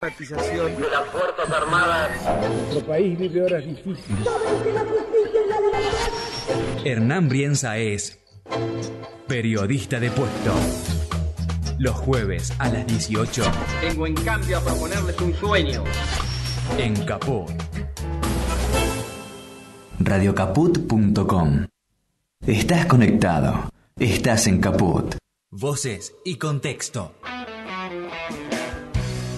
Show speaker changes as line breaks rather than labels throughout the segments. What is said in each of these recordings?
De las Fuerzas Armadas.
Nuestro país vive horas difíciles.
Hernán Brienza es periodista de puesto. Los jueves a las 18.
Vengo en cambio a proponerles un sueño.
En Caput. Radiocaput.com. Estás conectado. Estás en Caput. Voces y contexto.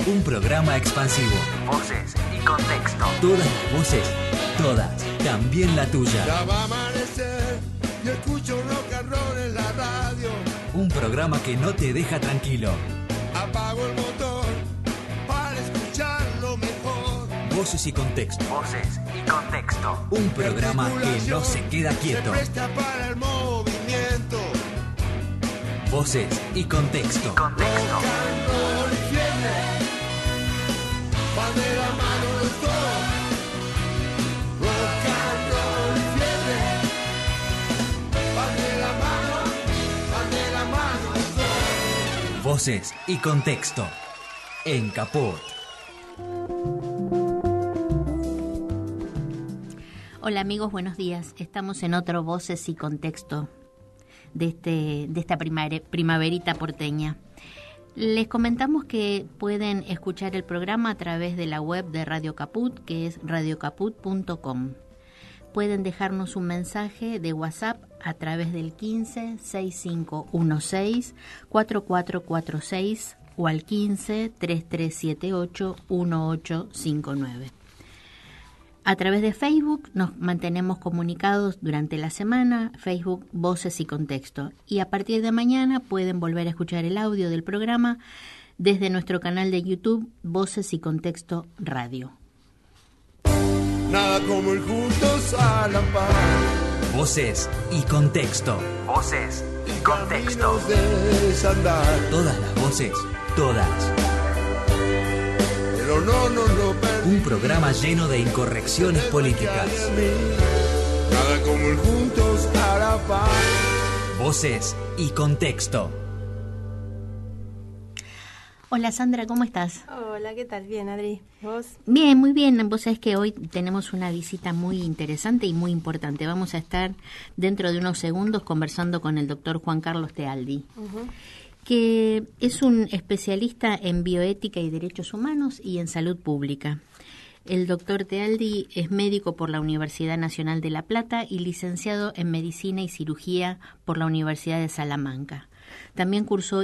Un programa expansivo. Voces y contexto. Todas las voces, todas, también la tuya.
Ya va a amanecer y escucho rock and roll en la radio.
Un programa que no te deja tranquilo.
Apago el motor para escucharlo mejor.
Voces y contexto. Voces y contexto. Un programa que no se queda quieto.
Se presta para el movimiento.
Voces y contexto.
Rock and roll y fiebre. Van de la mano los dos. Rock and roll y fiebre. Van de la mano los dos.
Voces y contexto. En Caput.
Hola amigos, buenos días. Estamos en otro Voces y Contexto de esta primaverita porteña. Les comentamos que pueden escuchar el programa a través de la web de Radio Caput, que es radiocaput.com. Pueden dejarnos un mensaje de WhatsApp a través del 15 6516 4446 o al 15 3378 1859. A través de Facebook nos mantenemos comunicados durante la semana, Facebook Voces y Contexto. Y a partir de mañana pueden volver a escuchar el audio del programa desde nuestro canal de YouTube Voces y Contexto Radio.
Nada como ir juntos a la par.
Voces y contexto. Voces y contexto.
Caminos de desandar.
Todas las voces, todas.
Pero no perdí.
Un programa lleno de incorrecciones políticas.
Nada como ir juntos a la par.
Voces y contexto.
Hola Sandra, ¿cómo estás?
Hola, ¿qué tal? Bien, Adri. ¿Vos?
Bien, muy bien. Vos sabés que hoy tenemos una visita muy interesante y muy importante. Vamos a estar dentro de unos segundos conversando con el doctor Juan Carlos Tealdi, que es un especialista en bioética y derechos humanos y en salud pública. El doctor Tealdi es médico por la Universidad Nacional de La Plata y licenciado en Medicina y Cirugía por la Universidad de Salamanca. También cursó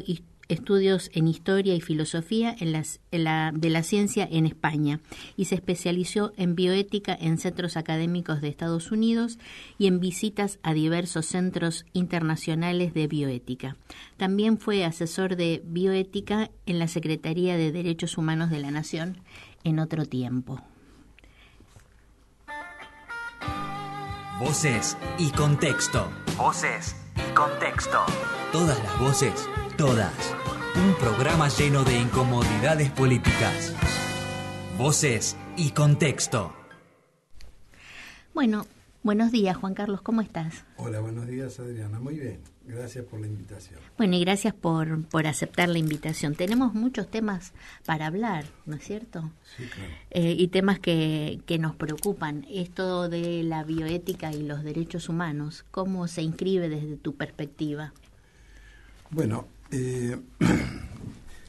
estudios en Historia y Filosofía de la Ciencia en España y se especializó en bioética en centros académicos de Estados Unidos y en visitas a diversos centros internacionales de bioética. También fue asesor de bioética en la Secretaría de Derechos Humanos de la Nación en otro tiempo.
Voces y contexto. Voces y contexto. Todas las voces, todas. Un programa lleno de incomodidades políticas. Voces y contexto.
Bueno, buenos días, Juan Carlos, ¿cómo estás?
Hola, buenos días, Adriana. Muy bien, gracias por la invitación.
Bueno, y gracias por aceptar la invitación. Tenemos muchos temas para hablar, ¿no es cierto?
Sí, claro.
Y temas que nos preocupan. Esto de la bioética y los derechos humanos, ¿cómo se inscribe desde tu perspectiva?
Bueno,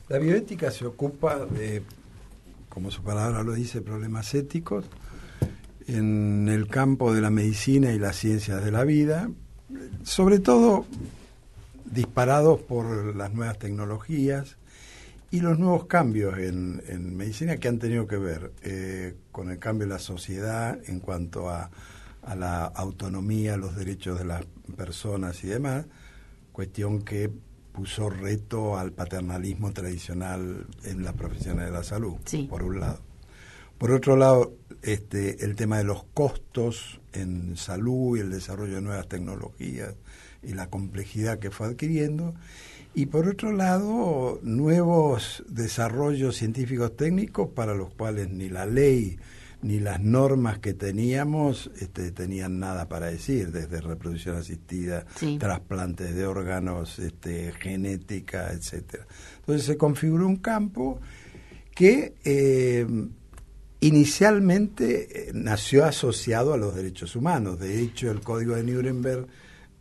la bioética se ocupa de, como su palabra lo dice, problemas éticos en el campo de la medicina y las ciencias de la vida, sobre todo disparados por las nuevas tecnologías y los nuevos cambios en medicina que han tenido que ver con el cambio de la sociedad en cuanto a la autonomía, los derechos de las personas y demás, cuestión que puso reto al paternalismo tradicional en las profesiones de la salud, sí, por un lado. Por otro lado, el tema de los costos en salud y el desarrollo de nuevas tecnologías y la complejidad que fue adquiriendo. Y por otro lado, nuevos desarrollos científicos técnicos para los cuales ni la ley ni las normas que teníamos tenían nada para decir, desde reproducción asistida, sí, trasplantes de órganos, genética, etcétera. Entonces se configuró un campo que inicialmente nació asociado a los derechos humanos. De hecho, el Código de Nuremberg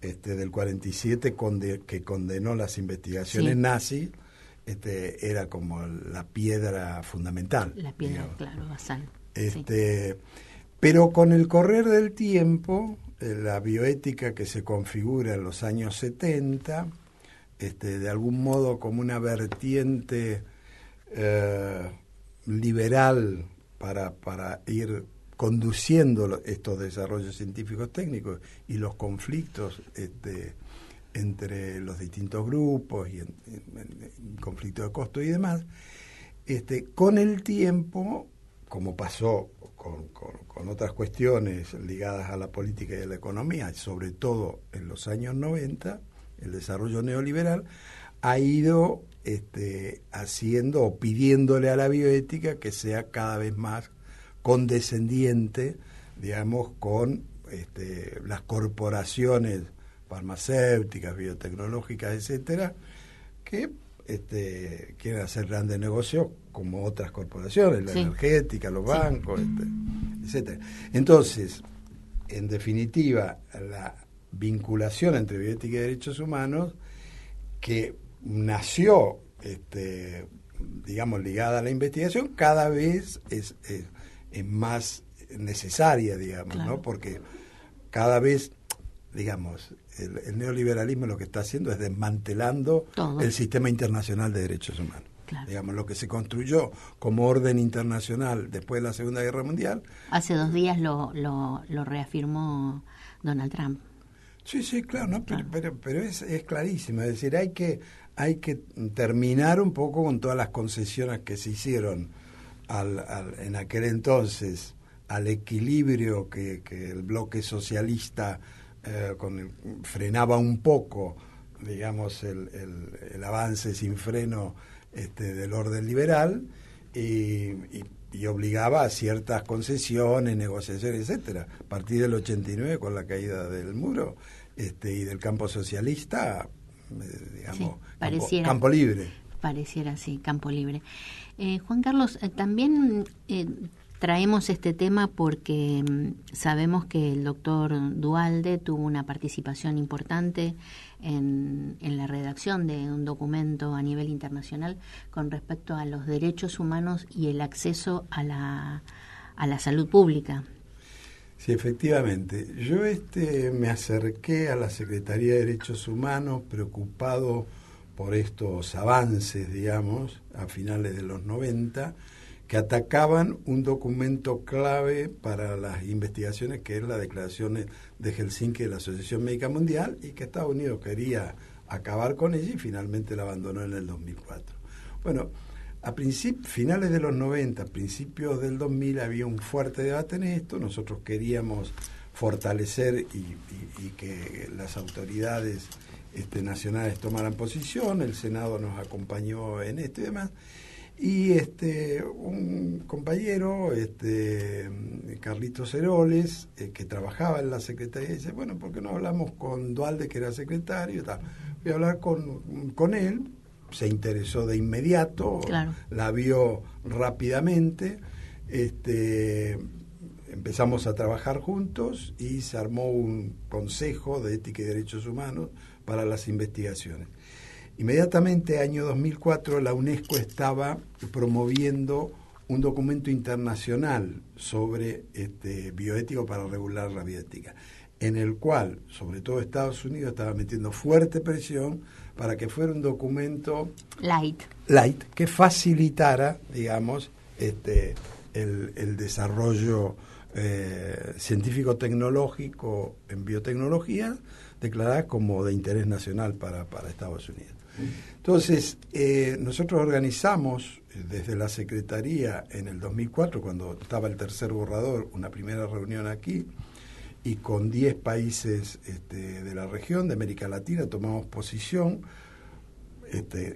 del 47, que condenó las investigaciones nazis, era como la piedra fundamental.
La piedra, claro, basal.
Pero con el correr del tiempo, la bioética que se configura en los años 70, de algún modo como una vertiente liberal para ir conduciendo estos desarrollos científicos técnicos y los conflictos entre los distintos grupos y en conflictos de costo y demás, con el tiempo, como pasó con otras cuestiones ligadas a la política y a la economía, sobre todo en los años 90, el desarrollo neoliberal ha ido haciendo o pidiéndole a la bioética que sea cada vez más condescendiente, digamos, con las corporaciones farmacéuticas, biotecnológicas, etcétera, que quieren hacer grandes negocios como otras corporaciones, la energética, los bancos, etcétera. Entonces, en definitiva, la vinculación entre bioética y derechos humanos, que nació, digamos, ligada a la investigación, cada vez es más necesaria, digamos, claro, ¿no? Porque cada vez, digamos, el neoliberalismo lo que está haciendo es desmantelando todo el sistema internacional de derechos humanos. Claro. Digamos, lo que se construyó como orden internacional después de la Segunda Guerra Mundial.
Hace 2 días lo reafirmó Donald Trump.
Sí, claro, ¿no? Pero es clarísimo. Es decir, hay que terminar un poco con todas las concesiones que se hicieron en aquel entonces al equilibrio que el bloque socialista frenaba un poco, digamos, el avance sin freno del orden liberal y obligaba a ciertas concesiones, negociaciones, etcétera. A partir del 89, con la caída del muro y del campo socialista, digamos, campo libre.
Pareciera, sí, campo libre. Juan Carlos, también traemos este tema porque sabemos que el doctor Duhalde tuvo una participación importante en la redacción de un documento a nivel internacional con respecto a los derechos humanos y el acceso a la salud pública.
Sí, efectivamente. Yo me acerqué a la Secretaría de Derechos Humanos preocupado por estos avances, digamos, a finales de los 90, que atacaban un documento clave para las investigaciones, que es la Declaración de Helsinki de la Asociación Médica Mundial, y que Estados Unidos quería acabar con ella y finalmente la abandonó en el 2004. Bueno, a finales de los 90, principios del 2000, había un fuerte debate en esto. Nosotros queríamos fortalecer y que las autoridades nacionales tomaran posición. El Senado nos acompañó en esto y demás. Y un compañero, Carlitos Heroles, que trabajaba en la Secretaría, dice, bueno, ¿por qué no hablamos con Duhalde, que era secretario? Y tal. Voy a hablar con él. Se interesó de inmediato, claro, la vio rápidamente, empezamos a trabajar juntos y se armó un consejo de ética y derechos humanos para las investigaciones. Inmediatamente, año 2004, la UNESCO estaba promoviendo un documento internacional sobre bioético para regular la bioética, en el cual, sobre todo Estados Unidos, estaba metiendo fuerte presión para que fuera un documento light que facilitara, digamos, el desarrollo científico-tecnológico en biotecnología, declarada como de interés nacional para Estados Unidos. Entonces, nosotros organizamos desde la Secretaría en el 2004, cuando estaba el tercer borrador, una primera reunión aquí, y con 10 países de la región, de América Latina, tomamos posición,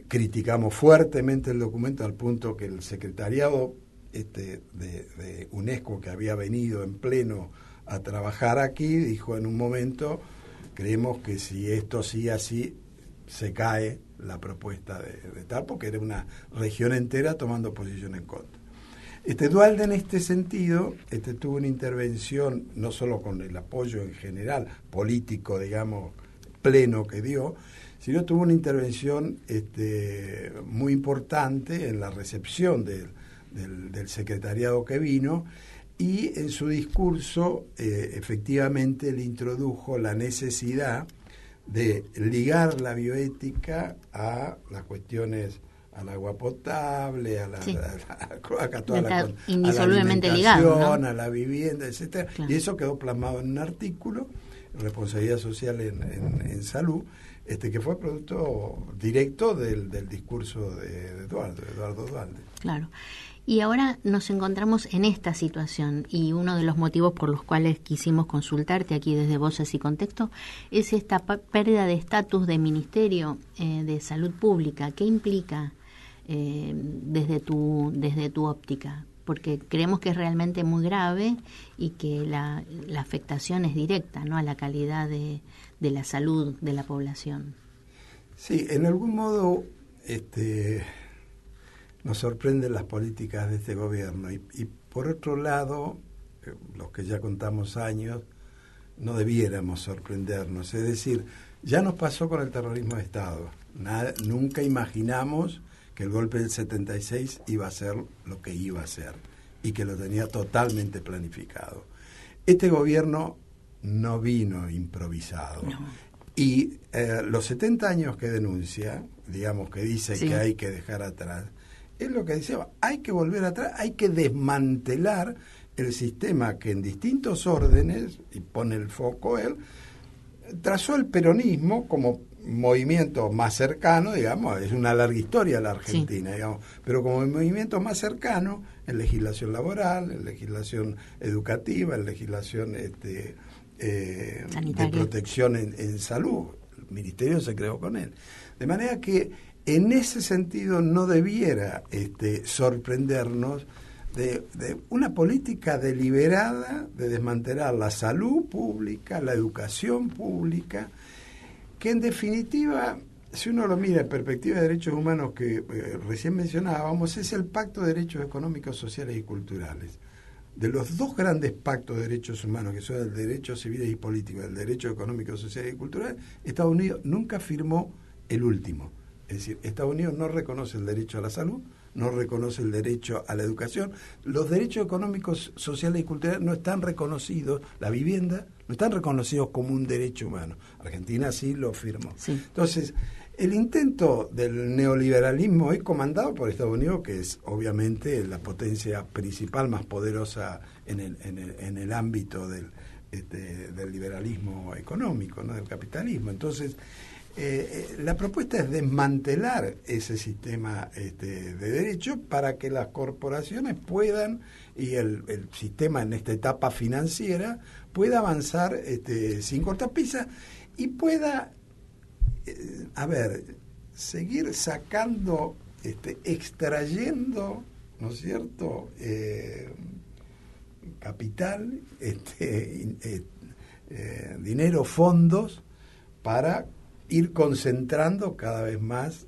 criticamos fuertemente el documento al punto que el secretariado de UNESCO, que había venido en pleno a trabajar aquí, dijo en un momento, creemos que si esto sigue así, se cae la propuesta de tal, porque era una región entera tomando posición en contra. Duhalde en este sentido tuvo una intervención, no solo con el apoyo en general, político, digamos, pleno que dio, sino tuvo una intervención muy importante en la recepción del secretariado que vino, y en su discurso efectivamente le introdujo la necesidad de ligar la bioética a las cuestiones, al agua potable, a la
indisolublemente ligado, ¿no?
A la vivienda, etcétera. Claro. Y eso quedó plasmado en un artículo, Responsabilidad Social en Salud, que fue producto directo del discurso de Eduardo Duhalde.
Claro. Y ahora nos encontramos en esta situación, y uno de los motivos por los cuales quisimos consultarte aquí desde Voces y Contexto es esta pérdida de estatus de Ministerio de Salud Pública. ¿Qué implica desde tu óptica? Porque creemos que es realmente muy grave y que la afectación es directa, ¿no?, a la calidad de la salud de la población.
Sí, en algún modo nos sorprenden las políticas de este gobierno, y por otro lado, los que ya contamos años, no debiéramos sorprendernos. Es decir, ya nos pasó con el terrorismo de Estado. Nunca imaginamos que el golpe del 76 iba a ser lo que iba a ser, y que lo tenía totalmente planificado. Este gobierno no vino improvisado. No. Y los 70 años que denuncia, digamos, que dice sí, que hay que dejar atrás, es lo que decía, hay que volver atrás, hay que desmantelar el sistema que en distintos órdenes, y pone el foco él, trazó el peronismo como movimiento más cercano, digamos, es una larga historia la Argentina, sí, digamos, pero como el movimiento más cercano en legislación laboral, en legislación educativa, en legislación de protección en salud. El ministerio se creó con él. De manera que en ese sentido no debiera sorprendernos de una política deliberada de desmantelar la salud pública, la educación pública, que en definitiva, si uno lo mira en perspectiva de derechos humanos que recién mencionábamos, es el Pacto de Derechos Económicos, Sociales y Culturales. De los dos grandes pactos de derechos humanos, que son el de derechos civiles y políticos, el de derechos económicos, sociales y culturales, Estados Unidos nunca firmó el último. Es decir, Estados Unidos no reconoce el derecho a la salud, no reconoce el derecho a la educación. Los derechos económicos, sociales y culturales no están reconocidos, la vivienda, no están reconocidos como un derecho humano. Argentina sí lo firmó. Sí. Entonces, el intento del neoliberalismo es comandado por Estados Unidos, que es obviamente la potencia principal, más poderosa en el ámbito del liberalismo económico, ¿no?, del capitalismo. Entonces, la propuesta es desmantelar ese sistema de derecho para que las corporaciones puedan, y el sistema en esta etapa financiera, pueda avanzar sin cortapisas y pueda, seguir sacando, extrayendo, ¿no es cierto?, capital, dinero, fondos, para ir concentrando cada vez más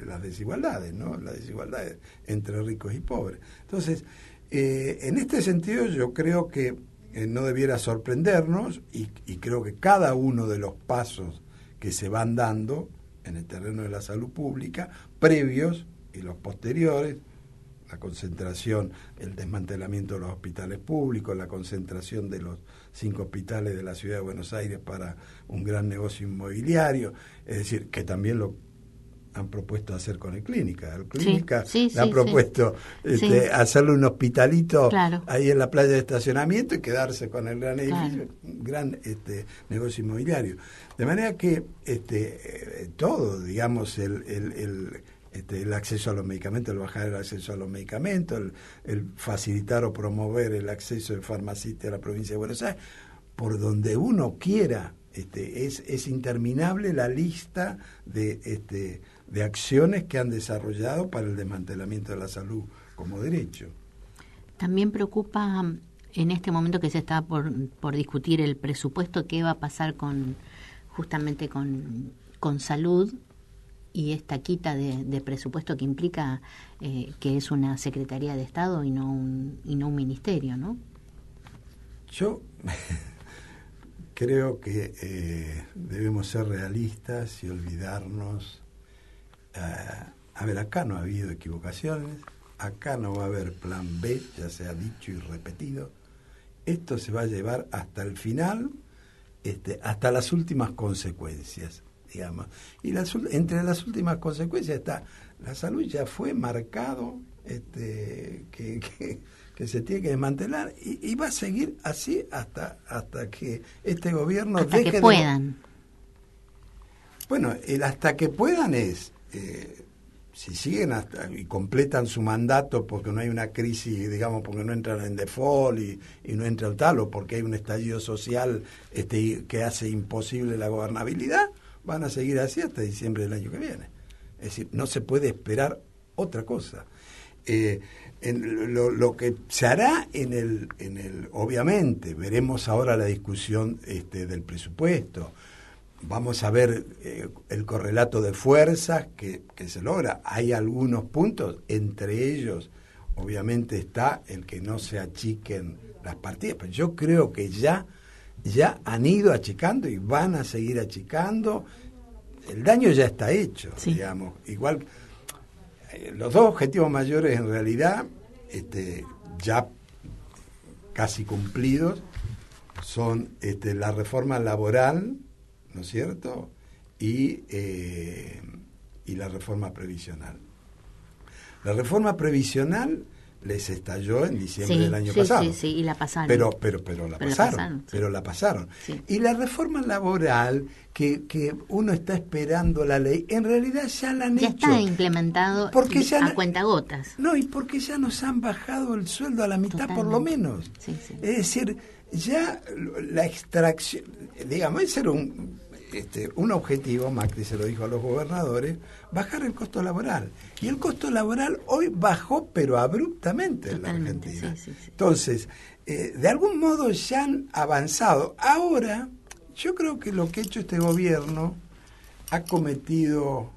las desigualdades, ¿no?, las desigualdades entre ricos y pobres. Entonces, en este sentido yo creo que no debiera sorprendernos, y creo que cada uno de los pasos que se van dando en el terreno de la salud pública, previos y los posteriores, la concentración, el desmantelamiento de los hospitales públicos, la concentración de los 5 hospitales de la ciudad de Buenos Aires para un gran negocio inmobiliario, es decir, que también lo han propuesto hacer con el Clínica. El Clínica han propuesto hacerle un hospitalito, claro, ahí en la playa de estacionamiento, y quedarse con el gran edificio, claro, un gran negocio inmobiliario. De manera que todo, digamos, el acceso a los medicamentos, el bajar el acceso a los medicamentos, el facilitar o promover el acceso de farmacistas a la provincia de Buenos Aires, por donde uno quiera, es interminable la lista de acciones que han desarrollado para el desmantelamiento de la salud como derecho.
También preocupa en este momento que se está por discutir el presupuesto, qué va a pasar justamente con salud, y esta quita de presupuesto que implica que es una Secretaría de Estado y no un ministerio, ¿no?
Yo creo que debemos ser realistas y olvidarnos. A ver, acá no ha habido equivocaciones, acá no va a haber plan B, ya se ha dicho y repetido. Esto se va a llevar hasta el final, hasta las últimas consecuencias, digamos. Y entre las últimas consecuencias está, la salud ya fue marcado, que se tiene que desmantelar y va a seguir así hasta que este gobierno
hasta
deje
que puedan.
Bueno, el hasta que puedan es, si siguen y completan su mandato porque no hay una crisis, digamos, porque no entran en default y no entra el tal, o porque hay un estallido social que hace imposible la gobernabilidad, van a seguir así hasta diciembre del año que viene. Es decir, no se puede esperar otra cosa. Lo que se hará obviamente, veremos ahora la discusión del presupuesto. Vamos a ver el correlato de fuerzas que se logra. Hay algunos puntos, entre ellos, obviamente, está el que no se achiquen las partidas. Pero yo creo que ya han ido achicando y van a seguir achicando. El daño ya está hecho, sí. Digamos. Igual, los dos objetivos mayores, en realidad, ya casi cumplidos, son la reforma laboral, ¿no es cierto?, y la reforma previsional. La reforma previsional les estalló en diciembre del año pasado.
Sí, y la pasaron.
Pero la pasaron. Sí. Y la reforma laboral, que uno está esperando la ley, en realidad ya la han hecho.
Ya está implementado a cuentagotas.
No, y porque ya nos han bajado el sueldo a la mitad. Totalmente. Por lo menos. Sí. Es decir, ya la extracción, digamos, ese era un objetivo, Macri se lo dijo a los gobernadores, bajar el costo laboral. Y el costo laboral hoy bajó, pero abruptamente. Totalmente, en la Argentina. Sí. Entonces, de algún modo ya han avanzado. Ahora, yo creo que lo que ha hecho este gobierno ha cometido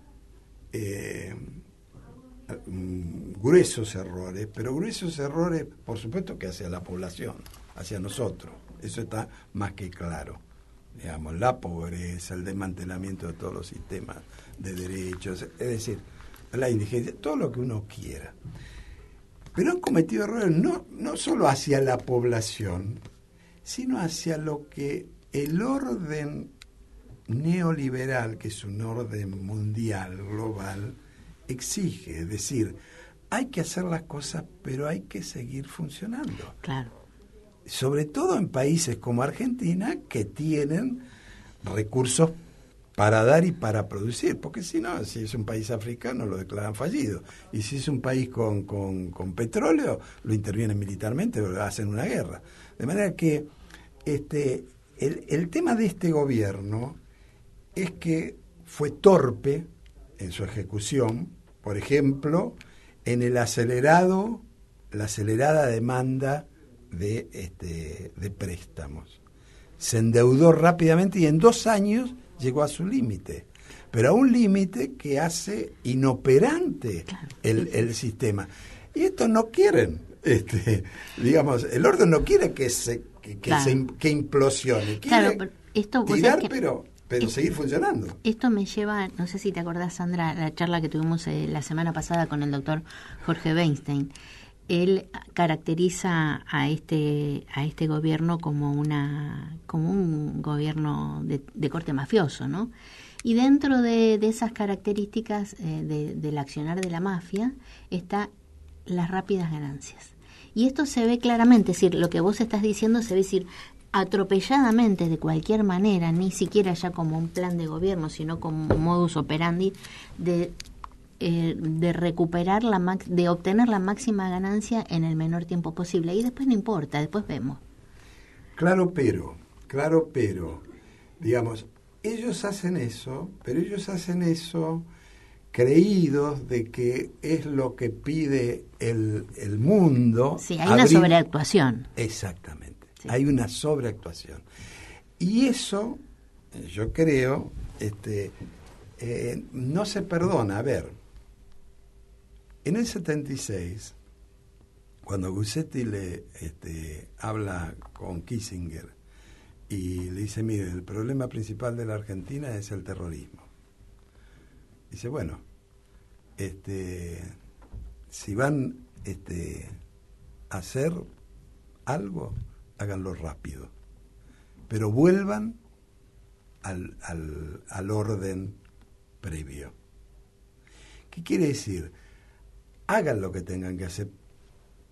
gruesos errores, pero gruesos errores, por supuesto, que hacia la población, hacia nosotros. Eso está más que claro. Digamos, la pobreza, el desmantelamiento de todos los sistemas de derechos, es decir, la indigencia, todo lo que uno quiera. Pero han cometido errores no solo hacia la población, sino hacia lo que el orden neoliberal, que es un orden mundial, global, exige. Es decir, hay que hacer las cosas, pero hay que seguir funcionando.
Claro.
Sobre todo en países como Argentina, que tienen recursos para dar y para producir, porque si no, si es un país africano lo declaran fallido, y si es un país con petróleo, lo intervienen militarmente o hacen una guerra. De manera que el tema de este gobierno es que fue torpe en su ejecución, por ejemplo, en la acelerada demanda de préstamos. Se endeudó rápidamente y en 2 años llegó a su límite, pero a un límite que hace inoperante el sistema. Y esto no quieren, digamos, el orden no quiere que implosione, quiere tirar, pero seguir funcionando.
Esto me lleva, no sé si te acordás, Sandra, a la charla que tuvimos la semana pasada con el doctor Jorge Weinstein. Él caracteriza a este gobierno como un gobierno de corte mafioso, ¿no? Y dentro de esas características del accionar de la mafia está las rápidas ganancias. Y esto se ve claramente, es decir, lo que vos estás diciendo se ve decir atropelladamente, de cualquier manera, ni siquiera ya como un plan de gobierno, sino como un modus operandi de recuperar de obtener la máxima ganancia en el menor tiempo posible. Y después no importa, después vemos.
Claro, pero, digamos, ellos hacen eso, pero ellos hacen eso creídos de que es lo que pide el mundo.
Sí, hay una sobreactuación.
Exactamente, sí. Hay una sobreactuación. Y eso, yo creo, no se perdona. A ver, en el 76, cuando Gusetti le habla con Kissinger y le dice, mire, el problema principal de la Argentina es el terrorismo. Dice, bueno, si van a hacer algo, háganlo rápido, pero vuelvan al orden previo. ¿Qué quiere decir? Hagan lo que tengan que hacer,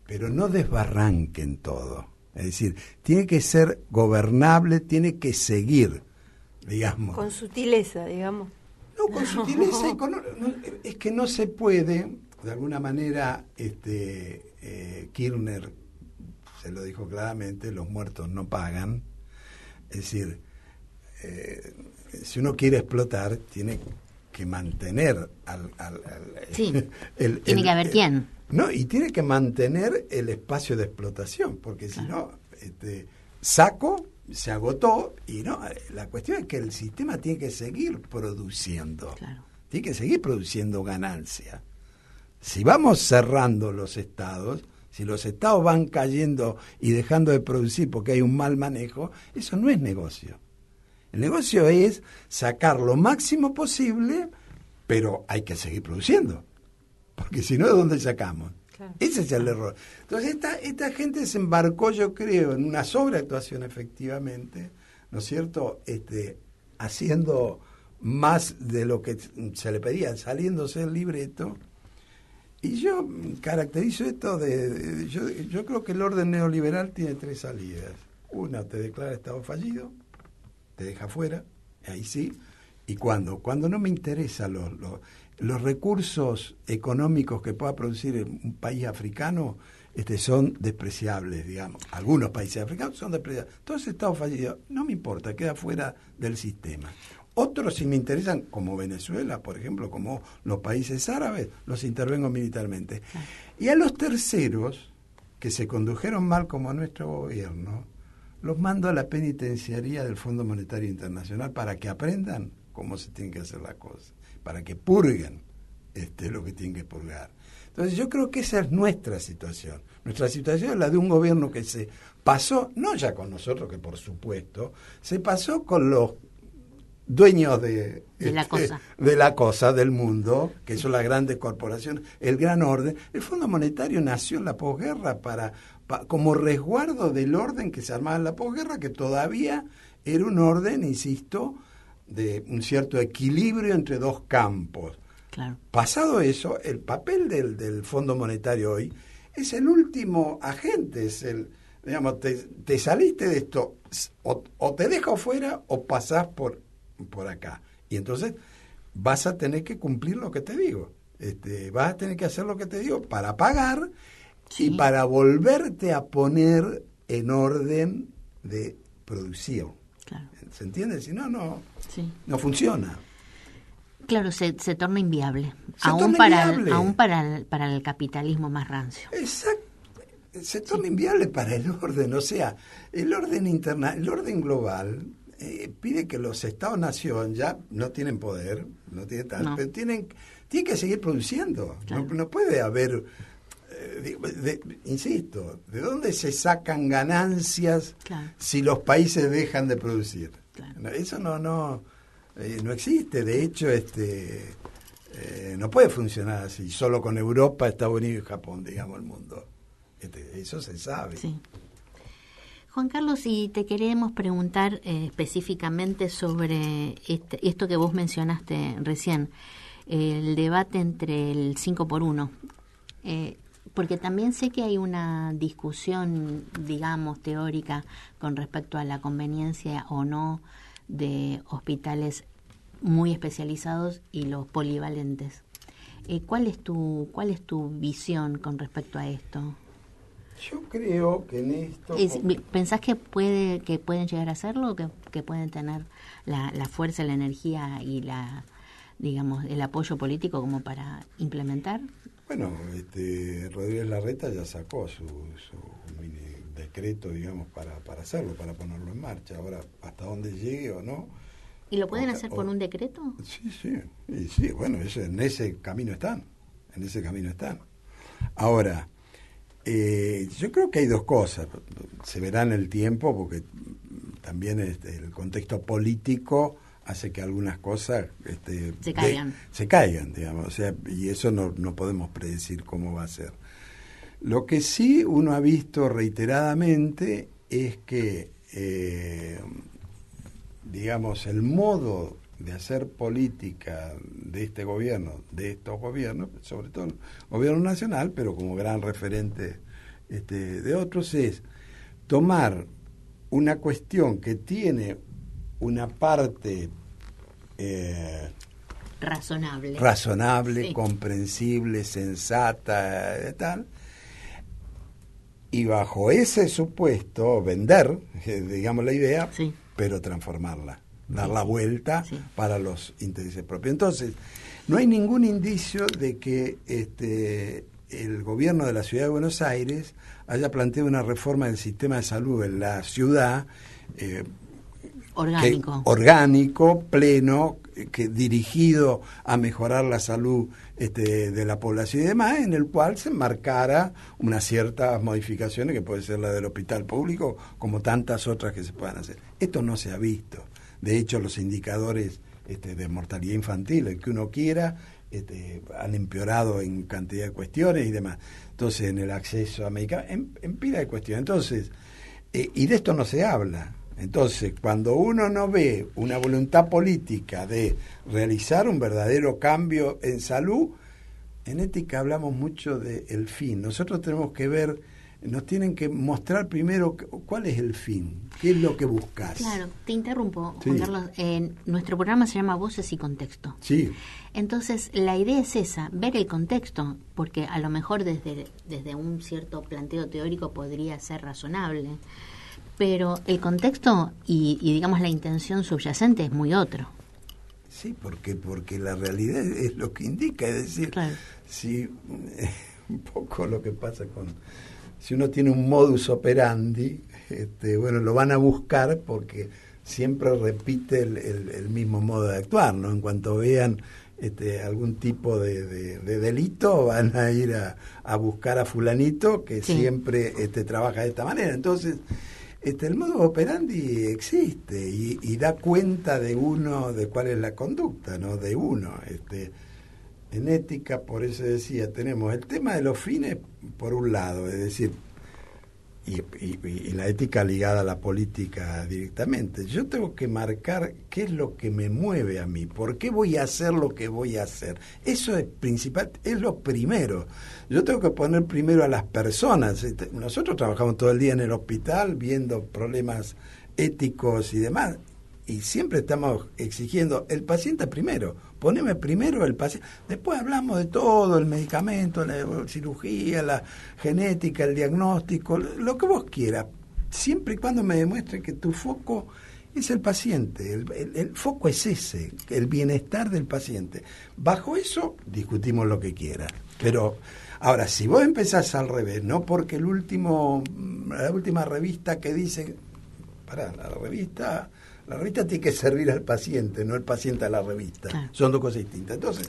pero no desbarranquen todo. Es decir, tiene que ser gobernable, tiene que seguir, digamos.
Con sutileza, digamos.
No, con sutileza. Es que no se puede, de alguna manera, Kirchner se lo dijo claramente, los muertos no pagan. Es decir, si uno quiere explotar, tiene que mantener
tiene que haber quién.
No, y tiene que mantener el espacio de explotación, porque si no, saco, se agotó, y no, la cuestión es que el sistema tiene que seguir produciendo, tiene que seguir produciendo ganancia. Si vamos cerrando los estados, si los estados van cayendo y dejando de producir porque hay un mal manejo, eso no es negocio. El negocio es sacar lo máximo posible, pero hay que seguir produciendo, porque si no, ¿de dónde sacamos? Claro. Ese es el error. Entonces, esta gente se embarcó, yo creo, en una sobreactuación, efectivamente, ¿no es cierto? Haciendo más de lo que se le pedía, saliéndose del libreto. Y yo caracterizo esto yo creo que el orden neoliberal tiene 3 salidas. Una, te declara Estado fallido, te deja fuera, ahí sí. Y cuando no me interesan los recursos económicos que pueda producir un país africano, son despreciables, digamos. Algunos países africanos son despreciables. Todos Estados fallidos, no me importa, queda fuera del sistema. Otros, si me interesan, como Venezuela, por ejemplo, como los países árabes, los intervengo militarmente. Y a los terceros, que se condujeron mal como nuestro gobierno, los mando a la penitenciaría del Fondo Monetario Internacional para que aprendan cómo se tienen que hacer las cosas, para que purguen lo que tienen que purgar. Entonces yo creo que esa es nuestra situación. Nuestra situación es la de un gobierno que se pasó, no ya con nosotros, que por supuesto, se pasó con los dueños de la cosa, del mundo, que son las grandes corporaciones, el gran orden. El Fondo Monetario nació en la posguerra como resguardo del orden que se armaba en la posguerra, que todavía era un orden, insisto, de un cierto equilibrio entre dos campos.
Claro.
Pasado eso, el papel del Fondo Monetario hoy es el último agente, es digamos, te saliste de esto, o te dejo fuera o pasás por acá. Y entonces vas a tener que cumplir lo que te digo. Vas a tener que hacer lo que te digo para pagar y para volverte a poner en orden de producción.
Claro.
¿Se entiende? Si no, no funciona.
Claro, se torna inviable.
Aún
para el capitalismo más rancio.
Exacto. Se torna inviable para el orden. O sea, el orden el orden global pide que los Estados-nación ya no tienen poder, no tienen tal, pero tienen que seguir produciendo. Claro. No puede haber, insisto, ¿de dónde se sacan ganancias si los países dejan de producir? Claro. Eso no existe. De hecho, no puede funcionar así, solo con Europa, Estados Unidos y Japón, digamos, el mundo. Eso se sabe.
Sí. Juan Carlos, y te queremos preguntar específicamente sobre esto que vos mencionaste recién, el debate entre el 5x1, porque también sé que hay una discusión, digamos, teórica con respecto a la conveniencia o no de hospitales muy especializados y los polivalentes. ¿Cuál es tu visión con respecto a esto?
Yo creo que en esto...
¿Pensás que pueden llegar a hacerlo, que pueden tener la fuerza, la energía y digamos, el apoyo político como para implementar?
Bueno, Rodríguez Larreta ya sacó su mini decreto, digamos, para hacerlo, para ponerlo en marcha. Ahora, hasta dónde llegue o no,
¿Y lo pueden hacer por un decreto?
Sí, bueno, en ese camino están. Ahora, yo creo que hay dos cosas. Se verá en el tiempo, porque también el contexto político hace que algunas cosas se caigan, digamos. O sea, y eso no podemos predecir cómo va a ser. Lo que sí uno ha visto reiteradamente es que, digamos, el modo de hacer política de este gobierno, de estos gobiernos, sobre todo el gobierno nacional, pero como gran referente de otros, es tomar una cuestión que tiene una parte razonable, sí, comprensible, sensata, tal, y bajo ese supuesto vender, digamos, la idea, sí, pero transformarla, dar la vuelta, sí, para los intereses propios. Entonces, no hay ningún indicio de que el gobierno de la Ciudad de Buenos Aires haya planteado una reforma del sistema de salud en la ciudad orgánico, pleno, que dirigido a mejorar la salud de la población y demás, en el cual se enmarcara unas ciertas modificaciones, que puede ser la del hospital público, como tantas otras que se puedan hacer. Esto no se ha visto. De hecho, los indicadores de mortalidad infantil, el que uno quiera, han empeorado en cantidad de cuestiones y demás. Entonces, en el acceso a medicamentos, en pila de cuestiones. Entonces, y de esto no se habla. Entonces, cuando uno no ve una voluntad política de realizar un verdadero cambio en salud, en ética hablamos mucho del fin. Nosotros tenemos que ver, nos tienen que mostrar primero cuál es el fin, qué es lo que buscas.
Claro, te interrumpo, Juan Carlos. Nuestro programa se llama Voces y Contexto.
Sí.
Entonces, la idea es esa, ver el contexto, porque a lo mejor desde un cierto planteo teórico podría ser razonable, pero el contexto y digamos la intención subyacente es muy otro.
Sí, porque la realidad es lo que indica, es decir, claro, si un poco lo que pasa si uno tiene un modus operandi, bueno, lo van a buscar porque siempre repite el mismo modo de actuar, ¿no? En cuanto vean algún tipo de delito, van a ir a buscar a fulanito que sí, siempre trabaja de esta manera. Entonces, el modo operandi existe y da cuenta de uno, de cuál es la conducta, ¿no? De uno. En ética, por eso decía, tenemos el tema de los fines por un lado, es decir, y la ética ligada a la política directamente. Yo tengo que marcar qué es lo que me mueve a mí, por qué voy a hacer lo que voy a hacer. Eso es principal, es lo primero. Yo tengo que poner primero a las personas. Nosotros trabajamos todo el día en el hospital viendo problemas éticos y demás, y siempre estamos exigiendo el paciente primero. Poneme primero el paciente. Después hablamos de todo, el medicamento, la cirugía, la genética, el diagnóstico, lo que vos quieras. Siempre y cuando me demuestre que tu foco es el paciente. El foco es ese, el bienestar del paciente. Bajo eso discutimos lo que quiera. Pero ahora, si vos empezás al revés, no porque la última revista que dice, la revista tiene que servir al paciente, no el paciente a la revista. Claro. Son dos cosas distintas. Entonces,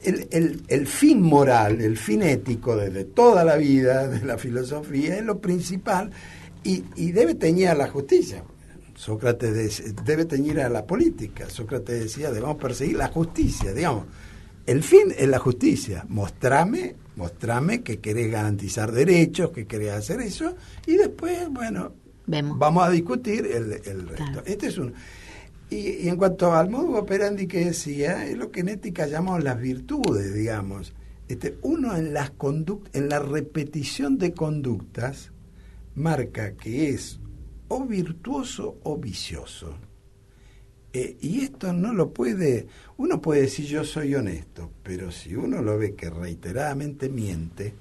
el fin moral, el fin ético desde toda la vida, de la filosofía, es lo principal y debe teñir a la justicia. Sócrates debe teñir a la política. Sócrates decía, debemos perseguir la justicia, digamos. El fin es la justicia. Mostrame que querés garantizar derechos, que querés hacer eso, y después, bueno, vamos a discutir el resto. Claro. Este es un. Y en cuanto al modus operandi que decía, es lo que en ética llamamos las virtudes, digamos. Uno en la repetición de conductas marca que es o virtuoso o vicioso. Y esto no lo puede. Uno puede decir yo soy honesto, pero si uno lo ve que reiteradamente miente,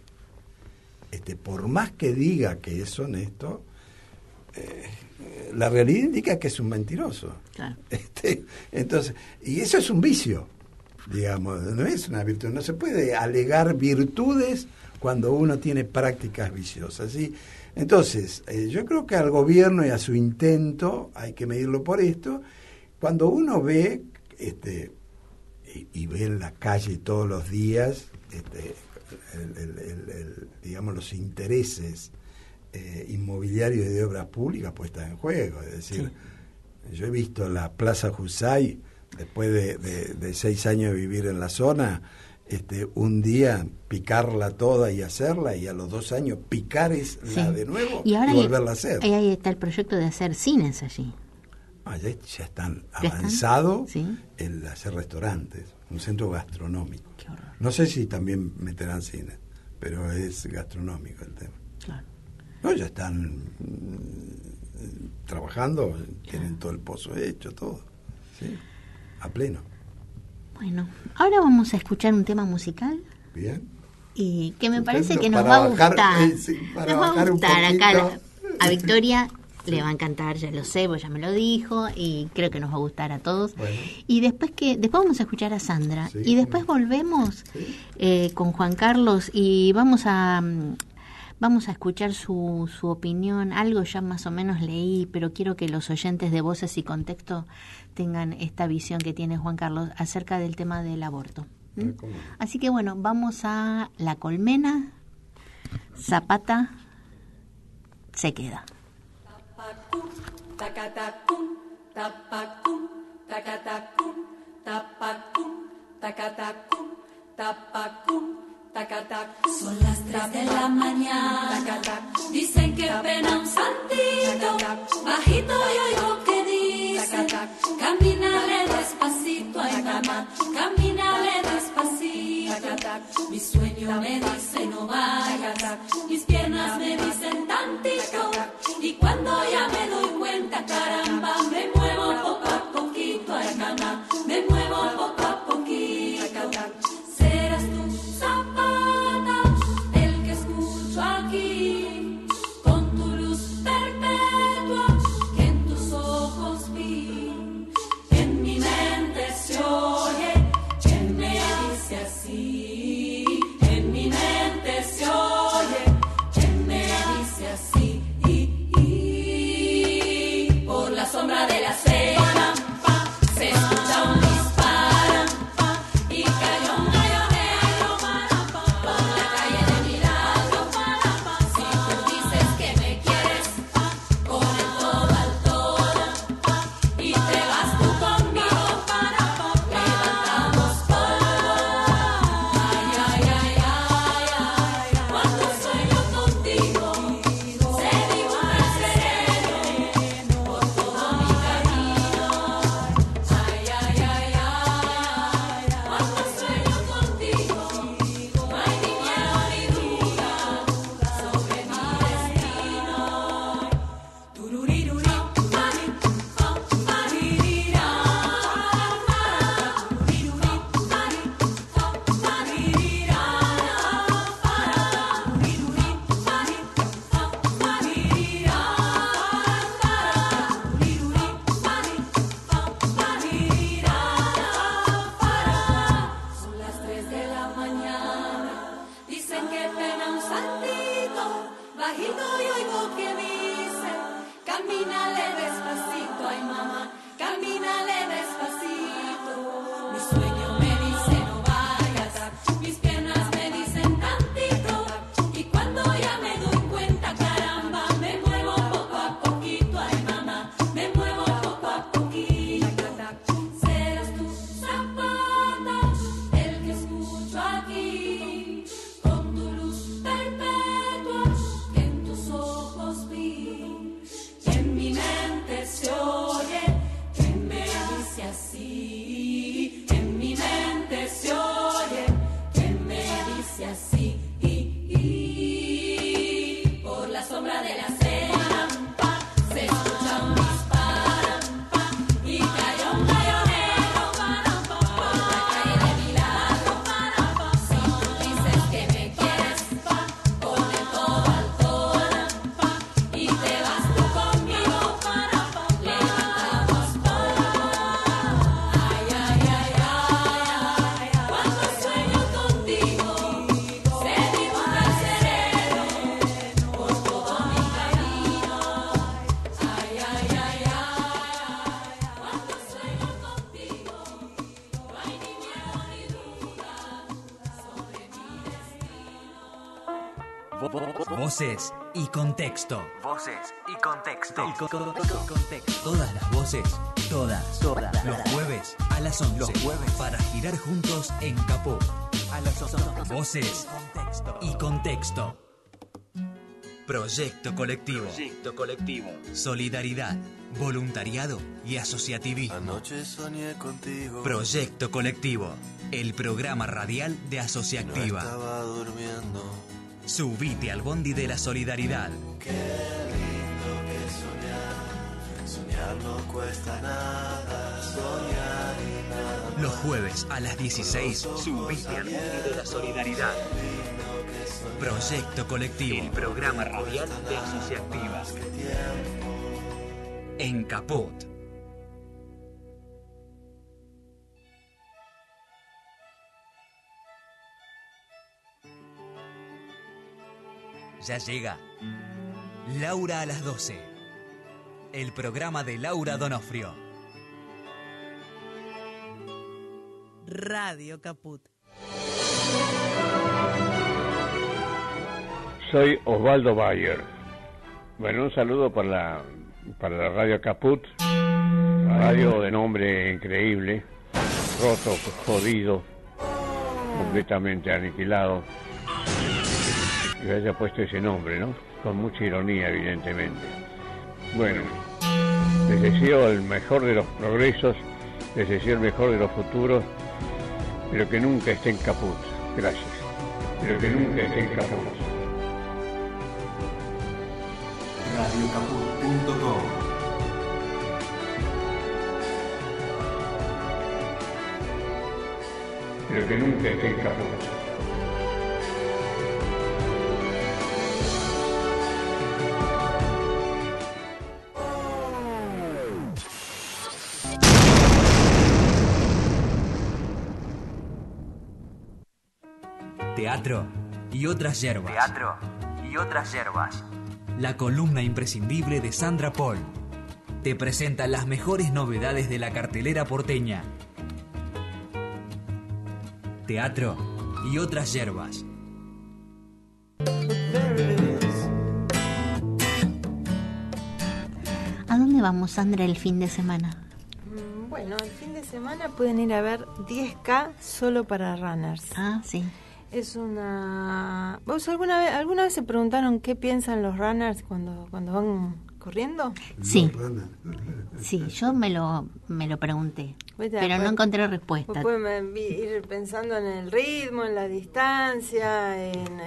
por más que diga que es honesto, la realidad indica que es un mentiroso. Claro. Entonces, y eso es un vicio, digamos, no es una virtud. No se puede alegar virtudes cuando uno tiene prácticas viciosas, ¿sí? Entonces, yo creo que al gobierno y a su intento hay que medirlo por esto, cuando uno ve y ve en la calle todos los días digamos los intereses inmobiliarios y de obras públicas puestas en juego, es decir, yo he visto la Plaza Jusay después de 6 años de vivir en la zona, un día picarla toda y hacerla, y a los 2 años picar la de nuevo y volverla a hacer.
Ahí está el proyecto de hacer cines allí.
Ya están avanzados en hacer restaurantes, un centro gastronómico.
Qué horror.
No sé si también meterán cine, pero es gastronómico el tema.
Claro.
No, ya están trabajando, tienen todo el pozo hecho, todo, ¿sí? A pleno.
Bueno, ahora vamos a escuchar un tema musical.
Bien.
Y que me parece que nos va a gustar. Nos va a gustar acá a Victoria. Le va a encantar, ya lo sé, pues ya me lo dijo, y creo que nos va a gustar a todos. Bueno. Y después vamos a escuchar a Sandra, y después volvemos con Juan Carlos, y vamos a escuchar su opinión. Algo ya más o menos leí, pero quiero que los oyentes de Voces y Contexto tengan esta visión que tiene Juan Carlos acerca del tema del aborto. Así que bueno, vamos a La Colmena, Zapata se queda.
Tacatacum, tapacum, tacatacum, tapacum, tacatacum, tapacum, tacatacum. Son las 3 de la mañana, dicen que pena un santito, bajito y oigo que dice, camínale despacito, ay mamá, camínale despacito. Mi sueño me dice no vayas, mis piernas me dicen tantito, y cuando ya me doy cuenta, caramba, me muevo poco a poquito, ay mamá, me muevo poco a poquito. Serás tú, Zapata, el que escucho aquí, con tu luz perpetua que en tus ojos vi. En mi mente se oye quien me dice así, en mi mente se oye quien me dice así. Por la sombra de la cena se escucha un disparo y cayó un gallo negro por la calle de Milagro. Si tú dices que me quieres con el todo al todo y te vas tú conmigo, levantamos polvo. Ay, ay, ay, ay, ay, cuando sueño contigo se dibuja el sereno por todo mi camino. Ay, ay, ay, ay, cuando sueño contigo no hay ni miedo ni duda sobre mi destino. Tururiruri, mari, maririra, tururiruri, mari, maririra, tururiruri, mari, maririra, tururiruri, mari, maririra. Son las 3 de la mañana, dicen que pena un santito, bajito y oigo que dice, camínale despacito, ay mamá, camínale despacito. Mi sueño me dice no vayas, mis piernas me dicen tantito, y cuando ya me doy cuenta, caramba, me muevo poco a poquito, ay mamá, me muevo poco a poquito. Serás tú, Zapata, el que escucho aquí, con tu luz perpetua que en tus ojos vi, y en mi mente
Voces y contexto. Voces y contexto. Todas las voces, todas. Los jueves a las 11. Para girar juntos en Capó. A las 11. Voces y contexto. Proyecto colectivo. Solidaridad, voluntariado y asociativismo.
Anoche soñé contigo.
Proyecto colectivo. El programa radial de Asociactiva.
No estaba durmiendo.
Subite al bondi de la solidaridad.
Qué lindo que soñar. Soñar no cuesta nada. Soñar y nada.
Los jueves a las 16. Subite al bondi de la solidaridad. Proyecto colectivo. El programa radial de Asociactiva. En Caput. Ya llega Laura a las 12. El programa de Laura Donofrio.
Radio Caput.
Soy Osvaldo Bayer. Bueno, un saludo para la Radio Caput, radio de nombre increíble, roto, jodido, completamente aniquilado. Que haya puesto ese nombre, ¿no? Con mucha ironía, evidentemente. Bueno, les deseo el mejor de los progresos, les deseo el mejor de los futuros, pero que nunca estén caput. Gracias. Pero que nunca estén caput.
radiocaput.com.
Pero que nunca estén caput.
Teatro y otras hierbas. La columna imprescindible de Sandra Paul te presenta las mejores novedades de la cartelera porteña. Teatro y otras hierbas.
¿A dónde vamos, Sandra, el fin de semana?
Bueno, el fin de semana pueden ir a ver 10K solo para runners.
Ah, sí.
Es una... ¿Vos alguna vez se preguntaron qué piensan los runners cuando van corriendo?
Sí. Sí, yo me lo pregunté, pero no encontré respuesta.
Pueden ir pensando en el ritmo, en la distancia, en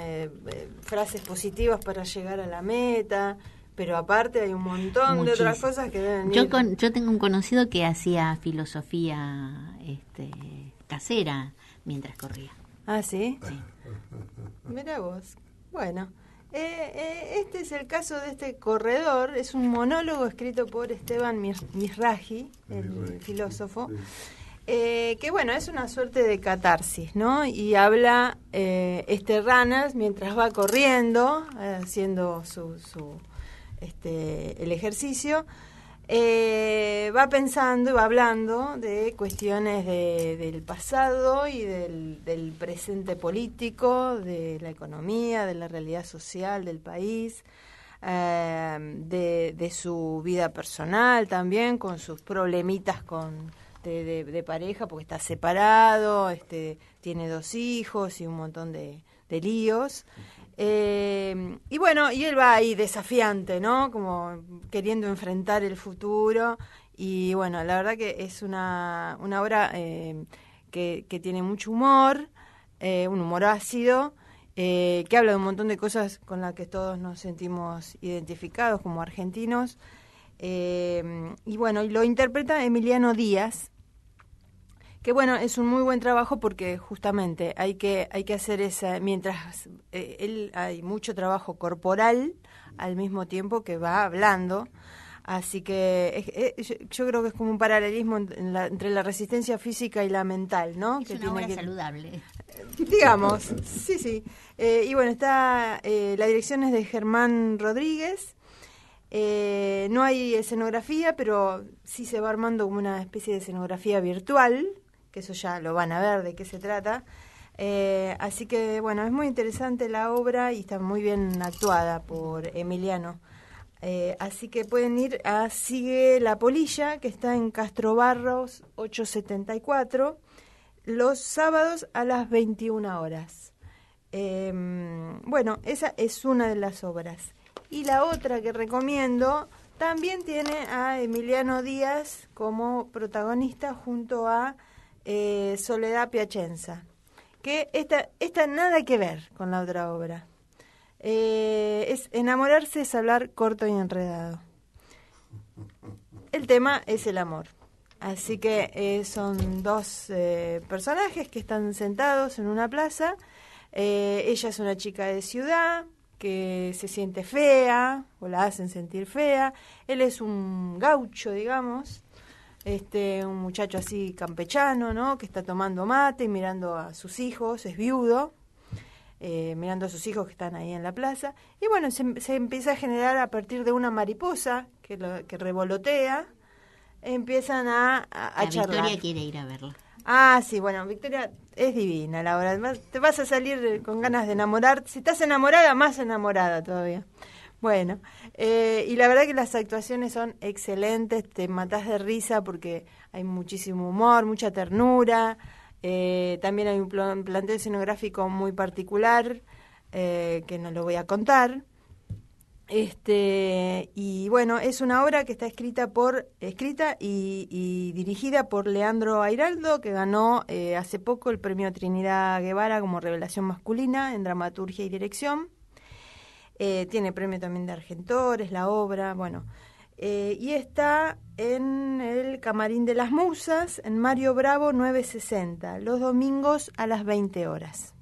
frases positivas para llegar a la meta, pero aparte hay un montón de otras cosas que deben ir.
Yo tengo un conocido que hacía filosofía casera mientras corría.
¿Ah, sí?
Sí.
Mira vos. Bueno, este es el caso de este corredor. Es un monólogo escrito por Esteban Mizrahi, el filósofo, que bueno, es una suerte de catarsis, ¿no? Y habla runners mientras va corriendo, haciendo el ejercicio. Va pensando y va hablando de cuestiones del pasado y del presente político, de la economía, de la realidad social del país, de su vida personal también, con sus problemitas de pareja, porque está separado, tiene 2 hijos y un montón de líos. Y bueno, y él va ahí desafiante, ¿no? Como queriendo enfrentar el futuro. Y bueno, la verdad que es una obra que tiene mucho humor, un humor ácido, que habla de un montón de cosas con las que todos nos sentimos identificados como argentinos. Y bueno, y lo interpreta Emiliano Díaz, que bueno, es un muy buen trabajo porque justamente hay que hacer mientras hay mucho trabajo corporal al mismo tiempo que va hablando, así que yo creo que es como un paralelismo entre la resistencia física y la mental, ¿no?
Es
que
una obra saludable.
Digamos, sí. Y bueno, la dirección es de Germán Rodríguez. No hay escenografía, pero sí se va armando como una especie de escenografía virtual, que eso ya lo van a ver de qué se trata. Así que, bueno, es muy interesante la obra y está muy bien actuada por Emiliano. Así que pueden ir a Sigue la Polilla, que está en Castro Barros 874, los sábados a las 21 horas. Bueno, esa es una de las obras. Y la otra que recomiendo también tiene a Emiliano Díaz como protagonista junto a Soledad Piacenza, que esta nada que ver con la otra obra. Es Enamorarse es hablar corto y enredado. El tema es el amor. Así que son dos personajes que están sentados en una plaza. Ella es una chica de ciudad que se siente fea o la hacen sentir fea. Él es un gaucho, digamos, un muchacho así campechano, ¿no? Que está tomando mate y mirando a sus hijos, es viudo. Mirando a sus hijos que están ahí en la plaza. Y bueno, se empieza a generar a partir de una mariposa que revolotea, empiezan a charlar.
Victoria quiere ir a verla.
Ah, sí, bueno, Victoria es divina, la hora. Además, te vas a salir con ganas de enamorar. Si estás enamorada, más enamorada todavía. Bueno, y la verdad que las actuaciones son excelentes, te matás de risa porque hay muchísimo humor, mucha ternura. También hay un planteo escenográfico muy particular que no lo voy a contar. Y bueno, es una obra que está escrita y dirigida por Leandro Airaldo, que ganó hace poco el premio Trinidad Guevara como revelación masculina en dramaturgia y dirección. Tiene premio también de Argentores, la obra, bueno. Y está en el Camarín de las Musas, en Mario Bravo 960, los domingos a las 20 horas.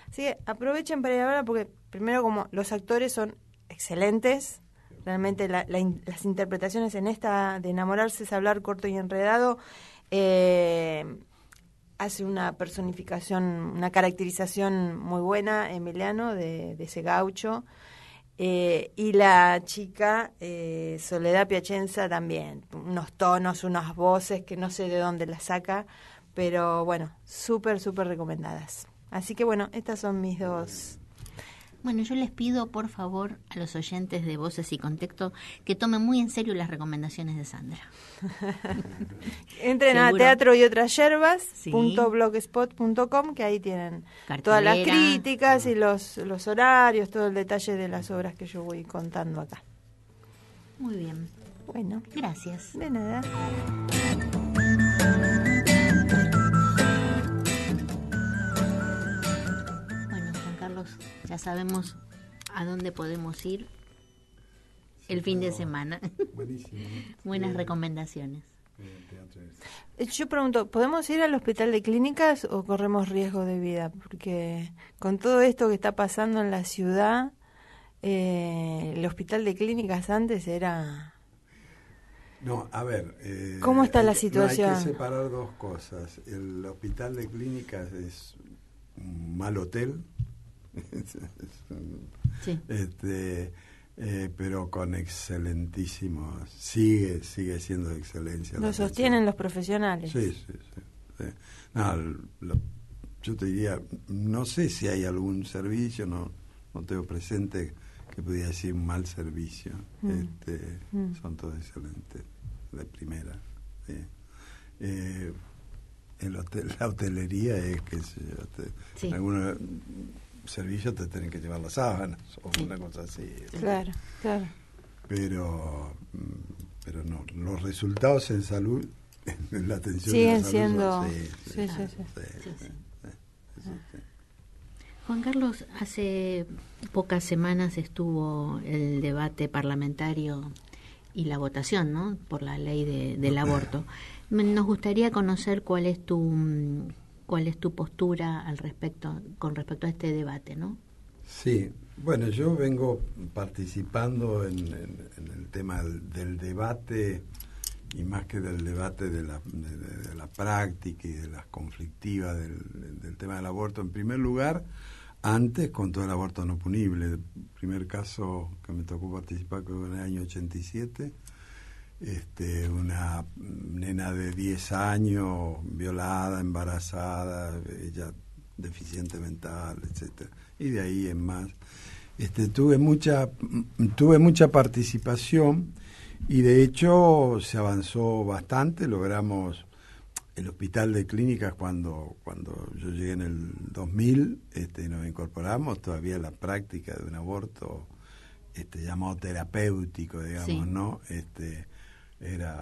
Así que aprovechen para ir a verla porque, primero, como los actores son excelentes, realmente las interpretaciones en esta de Enamorarse es hablar corto y enredado, hace una personificación, una caracterización muy buena, Emiliano, de ese gaucho. Y la chica Soledad Piacenza también, unos tonos, unas voces que no sé de dónde las saca, pero bueno, súper recomendadas. Así que bueno, estas son mis dos.
Bueno, yo les pido por favor a los oyentes de Voces y Contexto que tomen muy en serio las recomendaciones de Sandra.
Entren a Teatro y Otras Yerbas.blogspot.com, que ahí tienen todas las críticas y los horarios, todo el detalle de las obras que yo voy contando acá.
Muy bien.
Bueno.
Gracias.
De nada.
Bueno, Juan Carlos, ya sabemos a dónde podemos ir el fin de semana.
Buenísimo.
Buenas recomendaciones.
Yo pregunto, ¿podemos ir al hospital de clínicas o corremos riesgo de vida? Porque con todo esto que está pasando en la ciudad, el hospital de clínicas antes era...
No, a ver...
¿Cómo está la situación?
No, hay que separar dos cosas. El hospital de clínicas es un mal hotel.
Sí.
Pero con excelentísimos, sigue siendo de excelencia.
Lo sostienen los profesionales.
Sí. No, yo te diría, no sé si hay algún servicio, no tengo presente que pudiera decir un mal servicio. Son todos excelentes, de primera. La hotelería es que algunos servicios te tienen que llevar las sábanas o una cosa así.
Claro.
Pero no, los resultados en salud, en la atención
siguen
de la salud
siendo...
Sí.
Juan Carlos, hace pocas semanas estuvo el debate parlamentario y la votación, ¿no?, por la ley del aborto. Nos gustaría conocer cuál es tu postura con respecto a este debate, ¿no?
Sí, bueno, yo vengo participando en el tema del debate, y más que del debate de la práctica y de las conflictivas del tema del aborto. En primer lugar, antes con todo el aborto no punible. El primer caso que me tocó participar creo que en el año 87, una nena de 10 años, violada, embarazada, ella deficiente mental, etcétera. Y de ahí en más. Tuve mucha participación y de hecho se avanzó bastante. Logramos el hospital de clínicas cuando yo llegué en el 2000, nos incorporamos todavía la práctica de un aborto llamado terapéutico, digamos, sí. ¿No?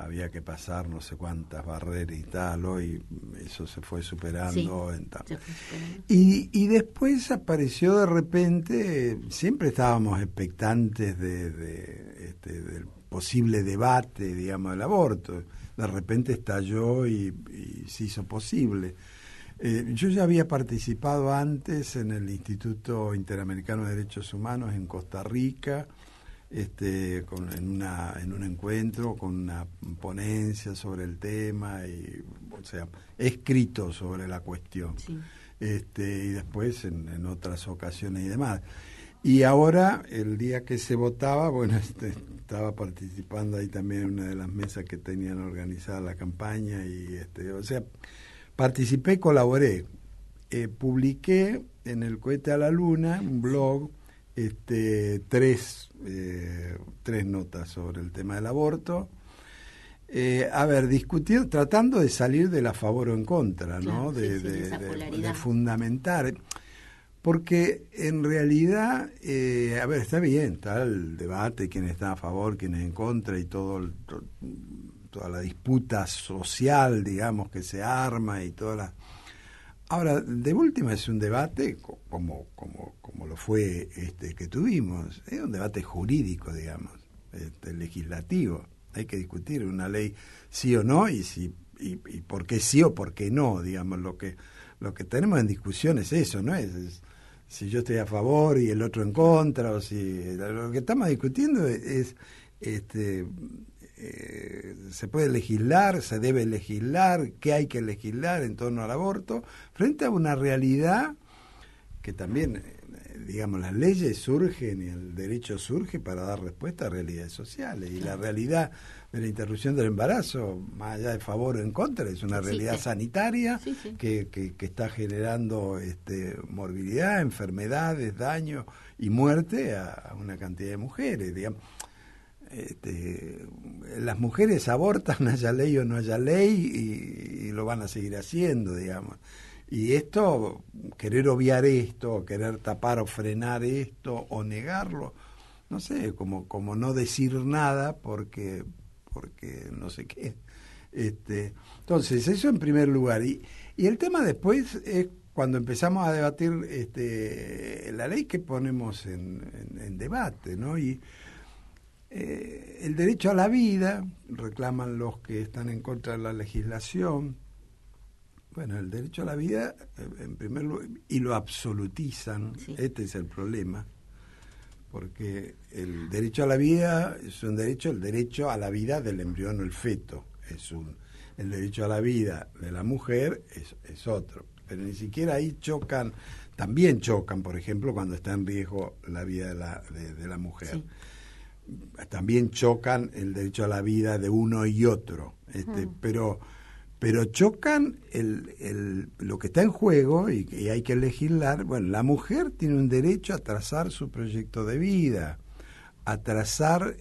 Había que pasar no sé cuántas barreras y tal, hoy eso se fue superando. Sí, se fue superando. Y después apareció de repente, siempre estábamos expectantes del posible debate, digamos, del aborto. De repente estalló y se hizo posible. Yo ya había participado antes en el Instituto Interamericano de Derechos Humanos en Costa Rica, en un encuentro con una ponencia sobre el tema, he escrito sobre la cuestión, sí. Y después en otras ocasiones y demás. Y ahora, el día que se votaba, bueno, estaba participando ahí también en una de las mesas que tenían organizada la campaña y, participé, colaboré, publiqué en El Cohete a la Luna, un blog, tres notas sobre el tema del aborto. Discutir, tratando de salir de la favor o en contra, ¿no? Claro, de fundamentar. Porque en realidad, está bien, está el debate, quién está a favor, quién es en contra y toda la disputa social, digamos, que se arma y toda la... Ahora, de última es un debate como lo fue que tuvimos, es un debate jurídico, digamos, legislativo. Hay que discutir una ley sí o no y por qué sí o por qué no, digamos, lo que tenemos en discusión es eso, ¿no? Es si yo estoy a favor y el otro en contra, o si lo que estamos discutiendo es se puede legislar, se debe legislar, qué hay que legislar en torno al aborto, frente a una realidad que también, digamos, las leyes surgen y el derecho surge para dar respuesta a realidades sociales, y la realidad de la interrupción del embarazo, más allá de favor o en contra, es una realidad sanitaria que está generando morbilidad, enfermedades, daños y muerte a una cantidad de mujeres, digamos. Las mujeres abortan, haya ley o no haya ley, y lo van a seguir haciendo, digamos. Y esto, querer obviar esto, querer tapar o frenar esto, o negarlo, no sé, como no decir nada porque no sé qué. Entonces, eso en primer lugar. Y el tema después es cuando empezamos a debatir la ley que ponemos en debate, ¿no? Y el derecho a la vida, reclaman los que están en contra de la legislación. Bueno, el derecho a la vida, en primer lugar, y lo absolutizan, este es el problema, porque el derecho a la vida es un derecho, el derecho a la vida del embrión o el feto el derecho a la vida de la mujer es otro, pero ni siquiera ahí también chocan, por ejemplo, cuando está en riesgo la vida de la mujer. Sí. También chocan el derecho a la vida de uno y otro, pero chocan lo que está en juego y hay que legislar. Bueno, la mujer tiene un derecho a trazar su proyecto de vida, a trazar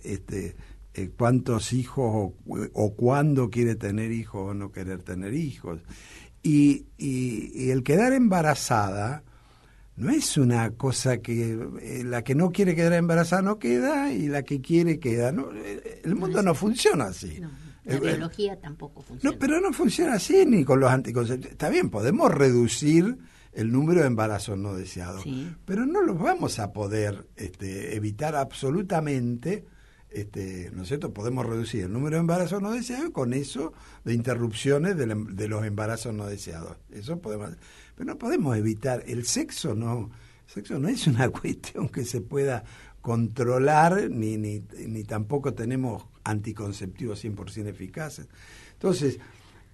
cuántos hijos o cuándo quiere tener hijos o no querer tener hijos. Y el quedar embarazada no es una cosa que la que no quiere quedar embarazada no queda y la que quiere queda. No, el mundo no funciona así.
No, la biología tampoco funciona.
No, pero no funciona así ni con los anticonceptivos. Está bien, podemos reducir el número de embarazos no deseados, pero no los vamos a poder evitar absolutamente. ¿No es cierto? Podemos reducir el número de embarazos no deseados y con eso de interrupciones de los embarazos no deseados. Eso podemos hacer. Pero no podemos evitar. El sexo no es una cuestión que se pueda controlar, ni tampoco tenemos anticonceptivos 100% eficaces. Entonces,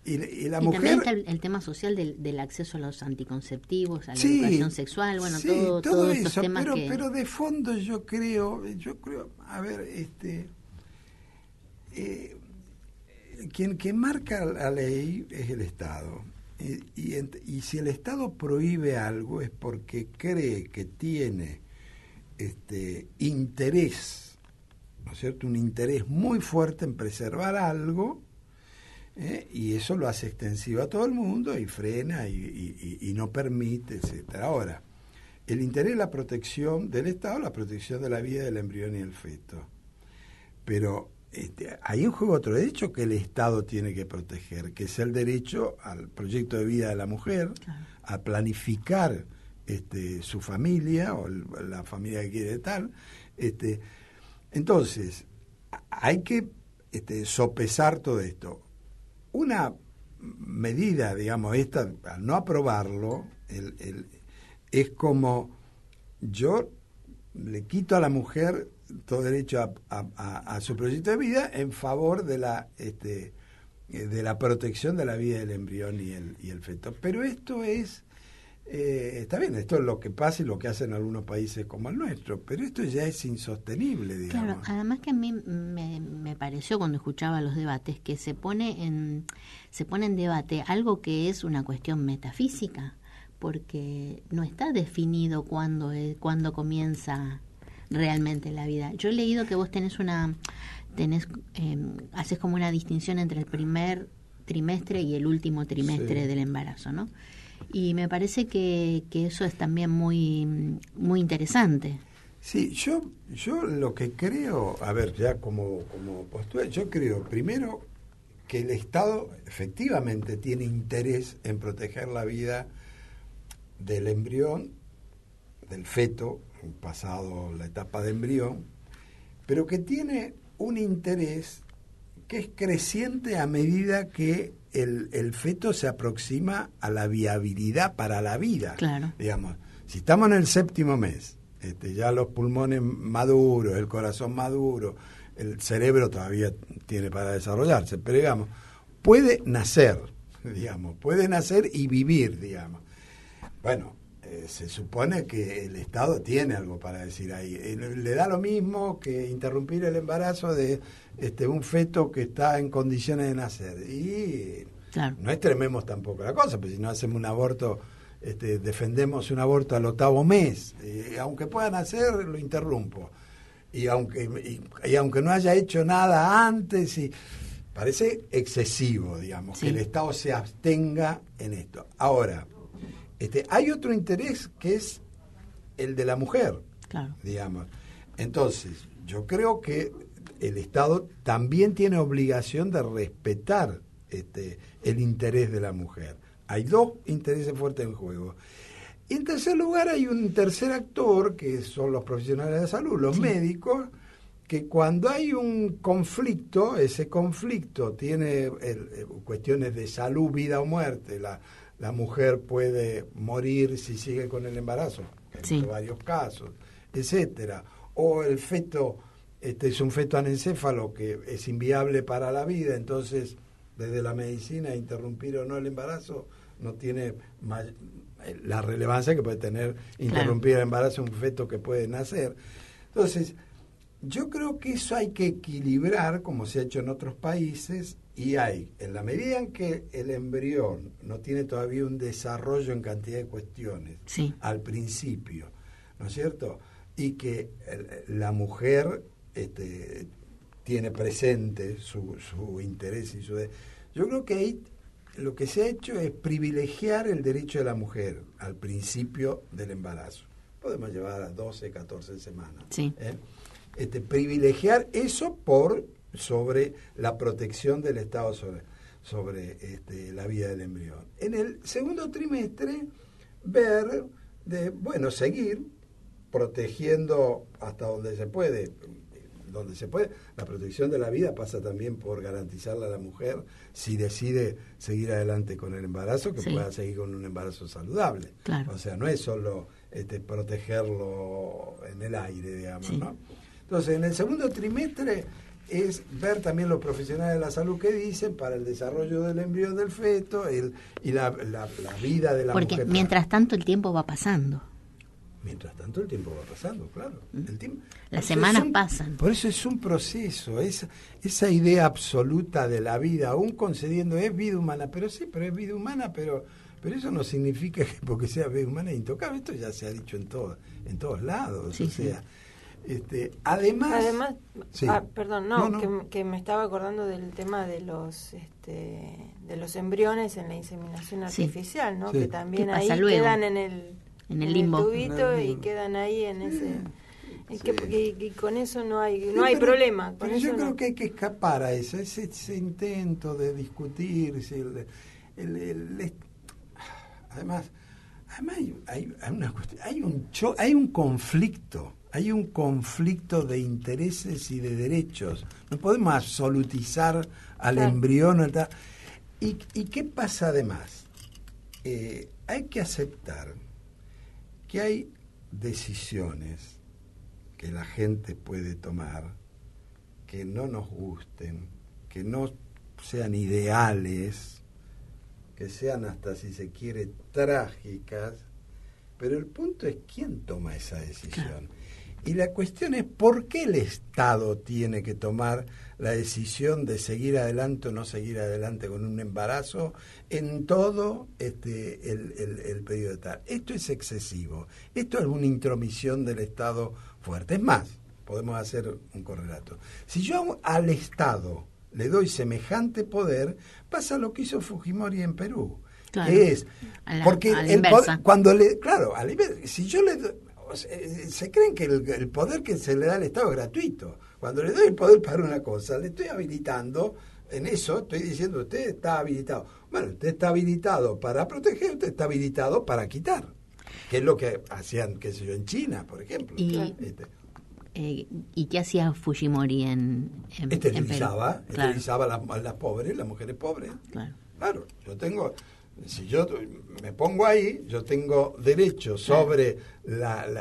y la mujer...
también está el tema social del acceso a los anticonceptivos, a la educación sexual, bueno, todo estos
eso,
temas
pero de fondo yo creo, a ver, quien marca la ley es el Estado. Y si el Estado prohíbe algo es porque cree que tiene interés, ¿no es cierto?, un interés muy fuerte en preservar algo, y eso lo hace extensivo a todo el mundo y frena y no permite, etcétera. Ahora, el interés es la protección del Estado, la protección de la vida del embrión y el feto. Pero hay en juego otro derecho que el Estado tiene que proteger, que es el derecho al proyecto de vida de la mujer, claro, a planificar su familia o la familia que quiere tal. Entonces, hay que sopesar todo esto. Una medida, digamos, esta, al no aprobarlo, es como yo le quito a la mujer todo derecho a su proyecto de vida en favor de la protección de la vida del embrión y el feto. Pero esto es, está bien, esto es lo que pasa y lo que hacen algunos países como el nuestro, pero esto ya es insostenible, digamos.
Claro, además que a mí me pareció cuando escuchaba los debates que se pone en debate algo que es una cuestión metafísica, porque no está definido cuándo comienza realmente la vida. Yo he leído que vos haces como una distinción entre el primer trimestre y el último trimestre, sí, del embarazo, ¿no? Y me parece que eso es también muy, muy interesante.
Sí, yo lo que creo, a ver, ya como postura, yo creo primero que el Estado efectivamente tiene interés en proteger la vida del embrión, del feto, pasado la etapa de embrión, pero que tiene un interés que es creciente a medida que el feto se aproxima a la viabilidad para la vida.
Claro.
Digamos, si estamos en el 7º mes, ya los pulmones maduros, el corazón maduro, el cerebro todavía tiene para desarrollarse, pero digamos, puede nacer y vivir, digamos. Bueno, se supone que el Estado tiene algo para decir ahí. Le da lo mismo que interrumpir el embarazo de un feto que está en condiciones de nacer. Y claro, no extrememos tampoco la cosa, porque si no hacemos un aborto, defendemos un aborto al 8º mes. Aunque pueda nacer, lo interrumpo. Y aunque no haya hecho nada antes, parece excesivo, digamos, sí, que el Estado se abstenga en esto. Ahora, hay otro interés que es el de la mujer, claro, digamos. Entonces, yo creo que el Estado también tiene obligación de respetar el interés de la mujer. Hay dos intereses fuertes en juego. Y en tercer lugar hay un tercer actor, que son los profesionales de la salud, los sí, médicos, que cuando hay un conflicto, ese conflicto tiene cuestiones de salud, vida o muerte. La mujer puede morir si sigue con el embarazo, en varios casos, etcétera. O el feto es un feto anencéfalo que es inviable para la vida, entonces desde la medicina interrumpir o no el embarazo no tiene la relevancia que puede tener interrumpir el embarazo un feto que puede nacer. Entonces, yo creo que eso hay que equilibrar, como se ha hecho en otros países, y en la medida en que el embrión no tiene todavía un desarrollo en cantidad de cuestiones, sí, al principio, ¿no es cierto? Y que la mujer tiene presente su interés y yo creo que ahí lo que se ha hecho es privilegiar el derecho de la mujer al principio del embarazo. Podemos llevar a 12, 14 semanas. Sí. Privilegiar eso sobre la protección del Estado sobre la vida del embrión. En el segundo trimestre, seguir protegiendo hasta donde se puede. La protección de la vida pasa también por garantizarle a la mujer, si decide seguir adelante con el embarazo, que pueda seguir con un embarazo saludable. Claro. O sea, no es solo protegerlo en el aire, digamos, ¿no? Entonces, en el segundo trimestre es ver también los profesionales de la salud que dicen para el desarrollo del embrión del feto y la vida de la mujer.
Porque mientras tanto el tiempo va pasando.
Mientras tanto el tiempo va pasando, claro. El tiempo,
las semanas pasan.
Por eso es un proceso, esa idea absoluta de la vida, aún concediendo, es vida humana, pero sí, pero es vida humana, pero eso no significa que porque sea vida humana es intocable. Esto ya se ha dicho en todos lados,
sí,
o sea... Además
sí. Perdón, no. Que me estaba acordando del tema de los embriones en la inseminación artificial, ¿no? Sí. Que también ahí quedan en el
limbo,
tubito y quedan ahí en ese y con eso no hay problema.
Pero yo creo que hay que escapar a eso, ese intento de discutir además hay una cuestión, hay un conflicto. Hay un conflicto de intereses y de derechos. No podemos absolutizar al embrión. ¿Y qué pasa además? Hay que aceptar que hay decisiones que la gente puede tomar que no nos gusten, que no sean ideales, que sean hasta, si se quiere, trágicas, pero el punto es quién toma esa decisión. Claro. Y la cuestión es por qué el Estado tiene que tomar la decisión de seguir adelante o no seguir adelante con un embarazo en todo el periodo de tal. Esto es excesivo. Esto es una intromisión del Estado fuerte. Es más, podemos hacer un correlato. Si yo si al Estado le doy semejante poder, pasa lo que hizo Fujimori en Perú. Claro, que es porque el poder, cuando si yo le doy, se creen que el poder que se le da al Estado es gratuito. Cuando le doy el poder para una cosa, le estoy habilitando en eso, estoy diciendo, usted está habilitado. Bueno, usted está habilitado para proteger, usted está habilitado para quitar, que es lo que hacían, qué sé yo, en China, por ejemplo.
¿Y qué hacía Fujimori en
esterilizaba,
Perú?
Esterilizaba a las pobres, las mujeres pobres. Claro, yo tengo... Si yo me pongo ahí, yo tengo derechos sobre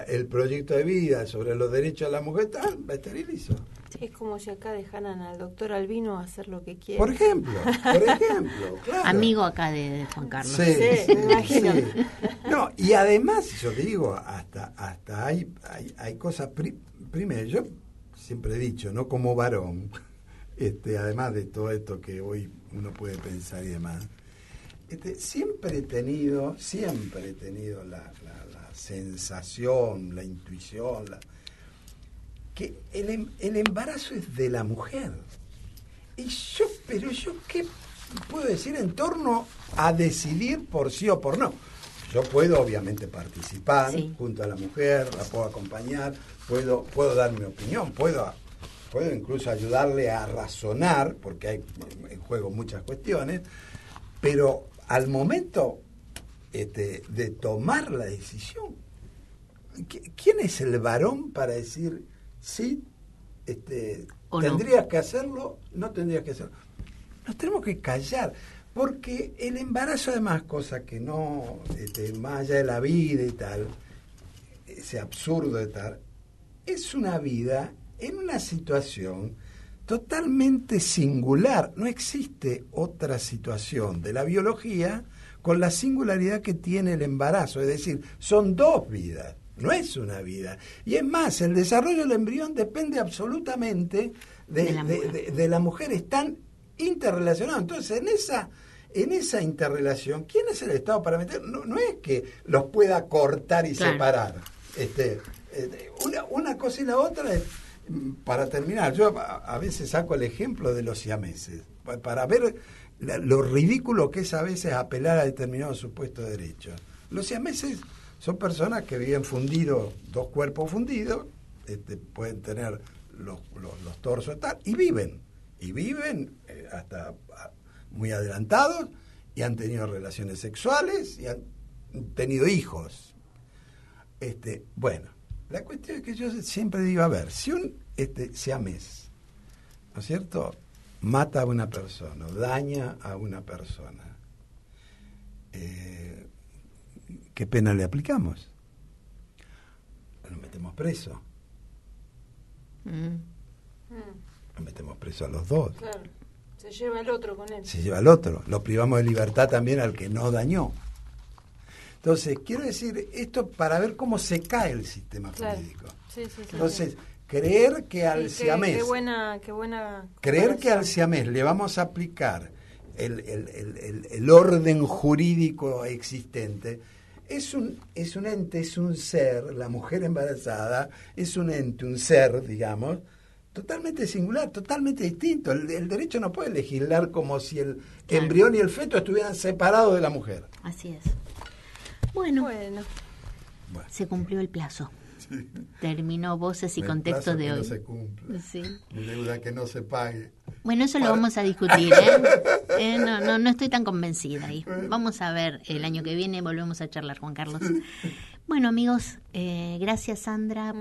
el proyecto de vida, sobre los derechos de la mujer, me esterilizo.
Es como si acá dejaran al doctor Albino hacer lo que quiera.
Por ejemplo, claro.
Amigo acá de Juan Carlos.
Sí, me imagino. Sí.
No, y además, yo digo, hasta hay cosas... Primero, yo siempre he dicho, no como varón, además de todo esto que hoy uno puede pensar y demás, siempre he tenido la sensación, la intuición, que el embarazo es de la mujer. Pero yo ¿qué puedo decir en torno a decidir por sí o por no? Yo puedo obviamente participar junto a la mujer, la puedo acompañar, puedo dar mi opinión, puedo incluso ayudarle a razonar, porque hay en juego muchas cuestiones, pero al momento de tomar la decisión, ¿quién es el varón para decir sí, tendrías que hacerlo, no tendrías que hacerlo? Nos tenemos que callar, porque el embarazo, además, cosa que no, más allá de la vida y tal, ese absurdo de tal, es una vida en una situación totalmente singular. No existe otra situación de la biología con la singularidad que tiene el embarazo. Es decir, son dos vidas, no es una vida. Y es más, el desarrollo del embrión depende absolutamente de la mujer. Están interrelacionados. Entonces, en esa interrelación, ¿quién es el Estado para meter? No es que los pueda cortar y separar. Una cosa y la otra es... Para terminar, yo a veces saco el ejemplo de los siameses, para ver lo ridículo que es a veces apelar a determinados supuestos de derechos. Los siameses son personas que viven fundidos, dos cuerpos fundidos, pueden tener los torsos y tal, y viven hasta muy adelantados, y han tenido relaciones sexuales, y han tenido hijos. Bueno, la cuestión es que yo siempre digo, a ver, si un siamés, ¿no es cierto?, mata a una persona, daña a una persona, ¿qué pena le aplicamos? Lo metemos preso. Lo metemos preso a los dos.
Claro, se lleva al otro con él.
Se lleva al otro. Lo privamos de libertad también al que no dañó. Entonces, quiero decir esto para ver cómo se cae el sistema jurídico.
Sí.
Entonces, creer que al siamés...
Qué buena
creer que al siamés le vamos a aplicar el orden jurídico existente es un ente, es un ser, la mujer embarazada es un ente, un ser, digamos, totalmente singular, totalmente distinto. El derecho no puede legislar como si el embrión y el feto estuvieran separados de la mujer.
Así es. Bueno. Se cumplió el plazo. Sí. Terminó Voces y Contexto de hoy.
No se cumple.
Sí.
Deuda que no se pague.
Bueno, eso lo vamos a discutir, no estoy tan convencida. Y vamos a ver, el año que viene volvemos a charlar, Juan Carlos. Bueno, amigos, gracias, Sandra,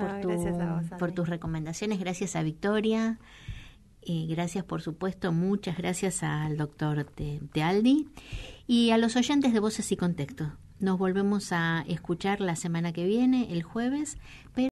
por tus recomendaciones. Gracias a Victoria. Gracias, por supuesto, muchas gracias al doctor Tealdi. Y a los oyentes de Voces y Contexto. Nos volvemos a escuchar la semana que viene, el jueves.